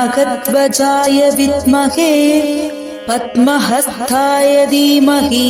नागध्वजाय विद्महे पद्महस्ताय धीमहि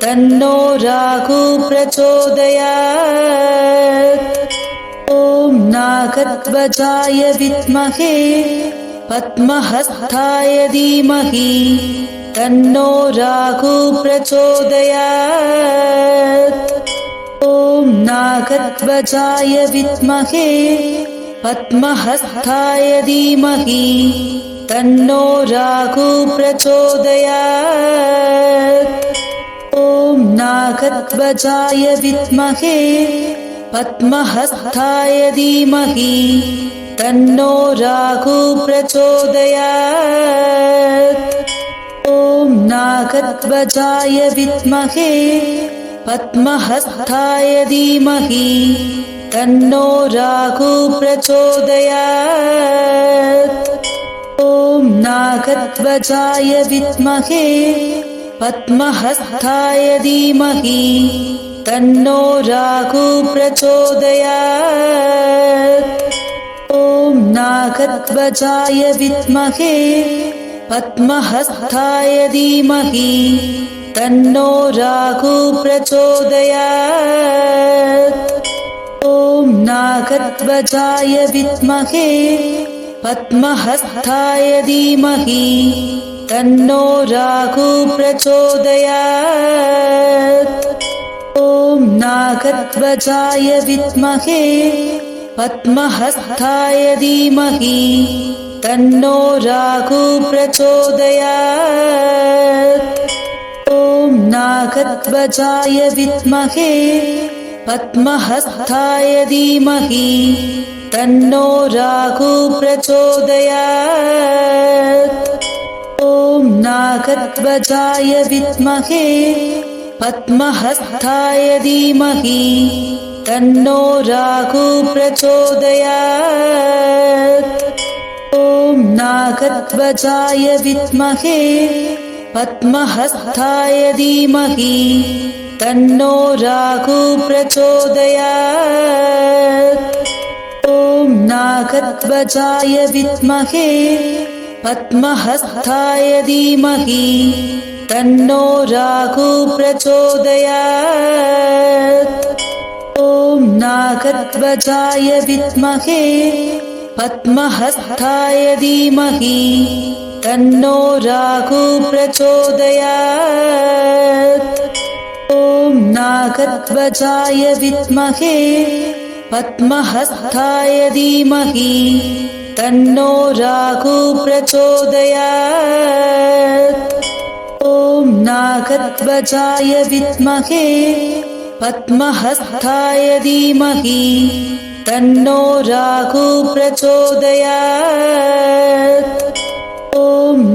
तन्नो राहु प्रचोदयात्। ॐ नागध्वजाय विद्महे पद्महस्ताय धीमहि तन्नो राहु प्रचोदयात्। ॐ नागध्वजाय विद्महे पद्महस्ताय धीमहि तन्नो राहु प्रचोदयात्। ॐ नागध्वजाय विद्महे पद्महस्ताय धीमहि तन्नो राहु प्रचोदयात्। ॐ नागध्वजाय विद्महे पद्महस्ताय धीमहि तन्नो राहु प्रचोदयात्। ॐ नागध्वजाय विद्महे पद्महस्ताय धीमहि तन्नो राहु प्रचोदयात्। ॐ नागध्वजाय विद्महे पद्महस्ताय धीमहि तन्नो राहु प्रचोदयात्। ॐ नागध्वजाय विद्महे पद्महस्ताय धीमहि तन्नो राहु प्रचोदयात्। ॐ नागध्वजाय विद्महे पद्महस्ताय धीमहि तन्नो राहु प्रचोदयात्। ॐ नागध्वजाय विद्महे पद्महस्ताय धीमहि तन्नो राहु प्रचोदयात्। ॐ नागध्वजाय विद्महे पद्महस्ताय धीमहि तन्नो राहु प्रचोदयात्। ॐ नागध्वजाय विद्महे पद्महस्ताय धीमहि तन्नो राहु प्रचोदयात्। ॐ नागध्वजाय विद्महे पद्महस्ताय धीमहि तन्नो राहु प्रचोदयात्। ॐ नागध्वजाय विद्महे पद्महस्ताय धीमहि तन्नो राहु प्रचोदयात्। ॐ नागध्वजाय विद्महे पद्महस्ताय धीमहि तन्नो राहु प्रचोदयात्। ॐ नागध्वजाय विद्महे पद्महस्ताय धीमहि तन्नो राहु प्रचोदयात्। ॐ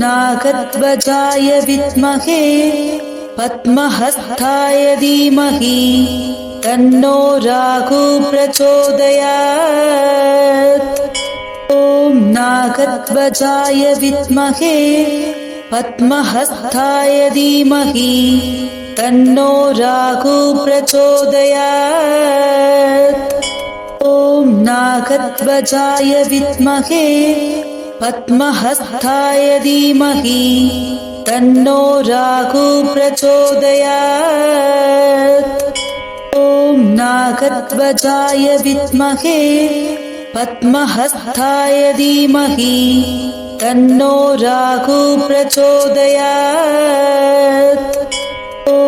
नागध्वजाय विद्महे पद्महस्ताय धीमहि तन्नो राहु प्रचोदयात्। ॐ नागध्वजाय विद्महे पद्महस्ताय धीमहि तन्नो राहु प्रचोदयात्। ॐ नागध्वजाय विद्महे पद्महस्ताय धीमहि तन्नो राहु प्रचोदयात्। ॐ नागध्वजाय विद्महे पद्महस्ताय धीमहि तन्नो राहु प्रचोदयात्। ॐ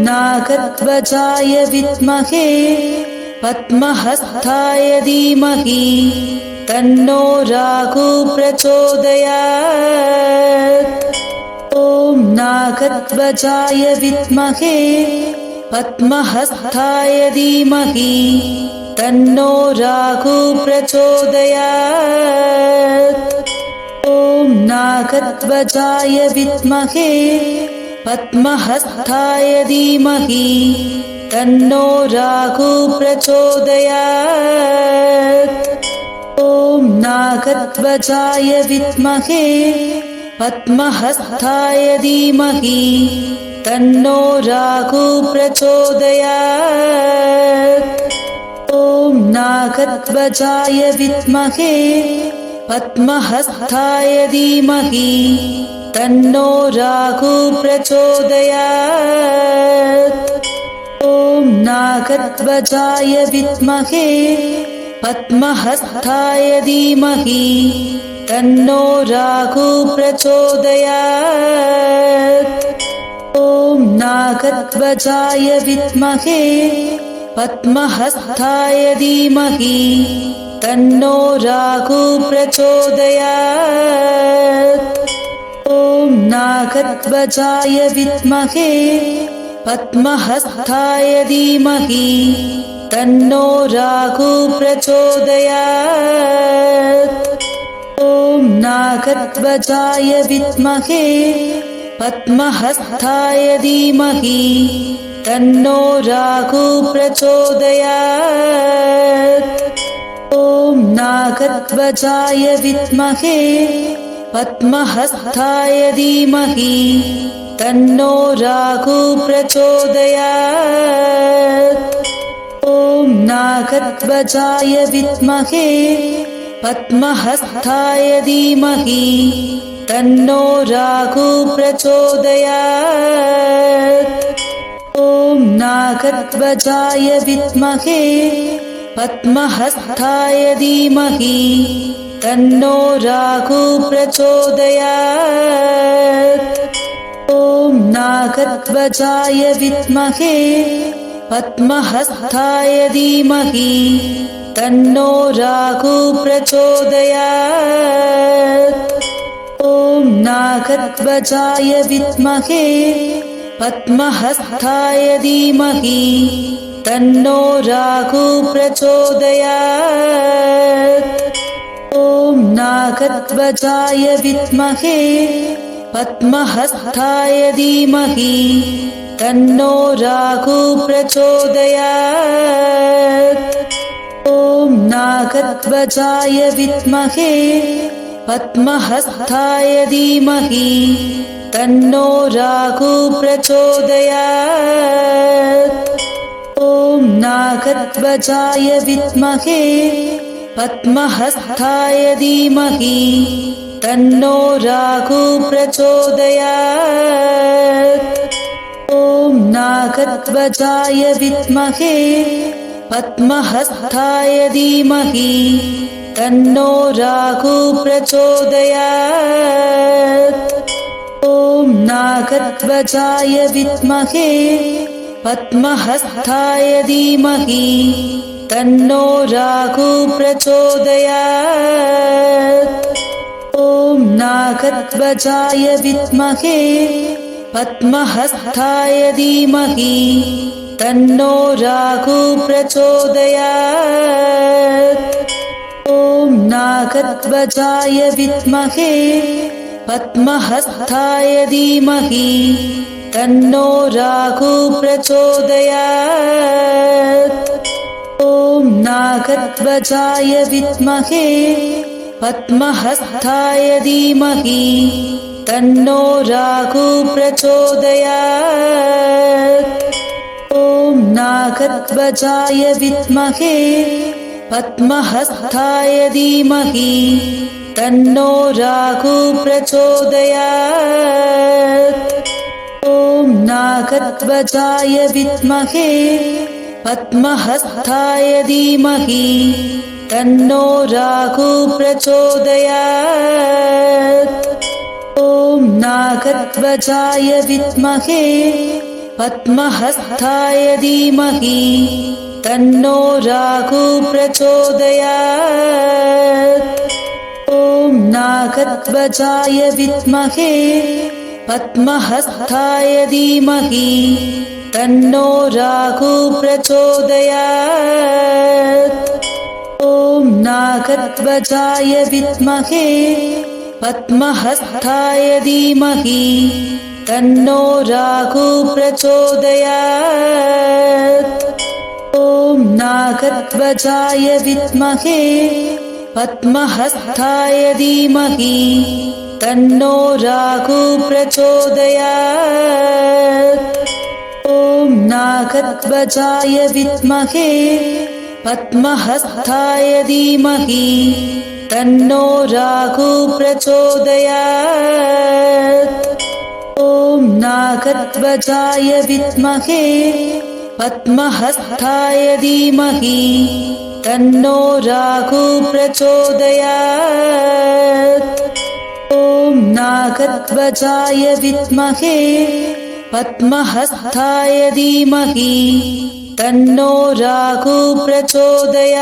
नागध्वजाय विद्महे पद्महस्ताय धीमहि तन्नो राहु प्रचोदयात्। ॐ नागध्वजाय विद्महे पद्महस्ताय धीमहि तन्नो राहु प्रचोदयात्। ॐ नागध्वजाय विद्महे पद्महस्ताय धीमहि तन्नो राहु प्रचोदयात्। ॐ नागध्वजाय विद्महे पद्महस्ताय धीमहि तन्नो राहु प्रचोदयात्। ॐ नागध्वजाय विद्महे पद्महस्ताय धीमहि तन्नो राहु प्रचोदयात्। ॐ नागध्वजाय विद्महे पद्महस्ताय धीमहि तन्नो राहु प्रचोदयात्। ॐ नागध्वजाय विद्महे पद्महस्ताय धीमहि तन्नो राहु प्रचोदयात्। ॐ नागध्वजाय विद्महे पद्महस्ताय धीमहि तन्नो राहु प्रचोदयात्। ॐ नागध्वजाय विद्महे पद्महस्ताय धीमहि तन्नो राहु प्रचोदयात्। ॐ नागध्वजाय विद्महे पद्महस्ताय धीमहि तन्नो राहु प्रचोदयात्। ॐ नागध्वजाय विद्महे पद्महस्ताय धीमहि तन्नो राहु प्रचोदयात्। ॐ नागध्वजाय विद्महे पद्महस्ताय धीमहि तन्नो राहु प्रचोदयात्। ॐ नागध्वजाय विद्महे पद्महस्ताय धीमहि तन्नो राहु प्रचोदयात्। ॐ नागध्वजाय विद्महे पद्महस्ताय धीमहि तन्नो राहु प्रचोदयात्। ॐ नागध्वजाय विद्महे पद्महस्ताय धीमहि तन्नो राहु प्रचोदयात्। ॐ नागध्वजाय विद्महे पद्महस्ताय धीमहि तन्नो राहु प्रचोदयात्। ॐ नागध्वजाय विद्महे पद्महस्ताय धीमहि तन्नो राहु प्रचोदयात्। ॐ नागध्वजाय विद्महे पद्महस्ताय धीमहि तन्नो राहु प्रचोदयात्। ॐ नागध्वजाय विद्महे पद्महस्ताय धीमहि तन्नो राहु प्रचोदयात्। ॐ नागध्वजाय विद्महे पद्महस्ताय धीमहि तन्नो राहु प्रचोदयात्। ॐ नागध्वजाय विद्महे पद्महस्ताय धीमहि तन्नो राहु प्रचोदयात्। ॐ नागध्वजाय विद्महे पद्महस्ताय धीमहि तन्नो राहु प्रचोदयात्। ॐ नागध्वजाय विद्महे पद्महस्ताय धीमहि तन्नो राहु प्रचोदयात्। ॐ नागध्वजाय विद्महे पद्महस्ताय धीमहि तन्नो राहु प्रचोदयात्। ॐ नागध्वजाय विद्महे पद्महस्ताय धीमहि तन्नो राहु प्रचोदयात्। ॐ नागध्वजाय विद्महे पद्महस्ताय धीमहि तन्नो राहु प्रचोदयात्। ॐ नागध्वजाय विद्महे पद्महस्ताय धीमहि तन्नो राहु प्रचोदयात्। ॐ नागध्वजाय विद्महे पद्महस्ताय धीमहि तन्नो राहु प्रचोदयात्। ॐ नागध्वजाय विद्महे पद्महस्ताय धीमहि तन्नो राहु प्रचोदयात्। ॐ नागध्वजाय विद्महे पद्महस्ताय धीमहि तन्नो राहु प्रचोदयात्। ॐ नागध्वजाय विद्महे पद्महस्ताय धीमहि तन्नो राहु प्रचोदयात्।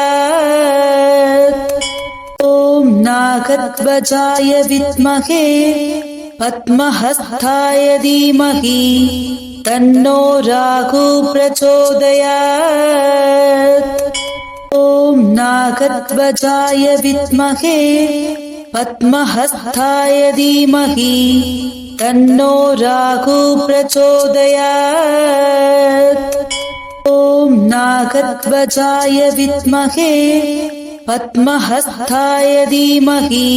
ॐ नागध्वजाय विद्महे पद्महस्ताय धीमहि तन्नो राहु प्रचोदयात्। ॐ नागध्वजाय विद्महे पद्महस्ताय धीमहि तन्नो राहु प्रचोदयात्। ॐ नागध्वजाय विद्महे पद्महस्ताय धीमहि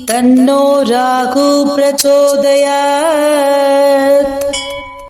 तन्नो राहु प्रचोदयात्।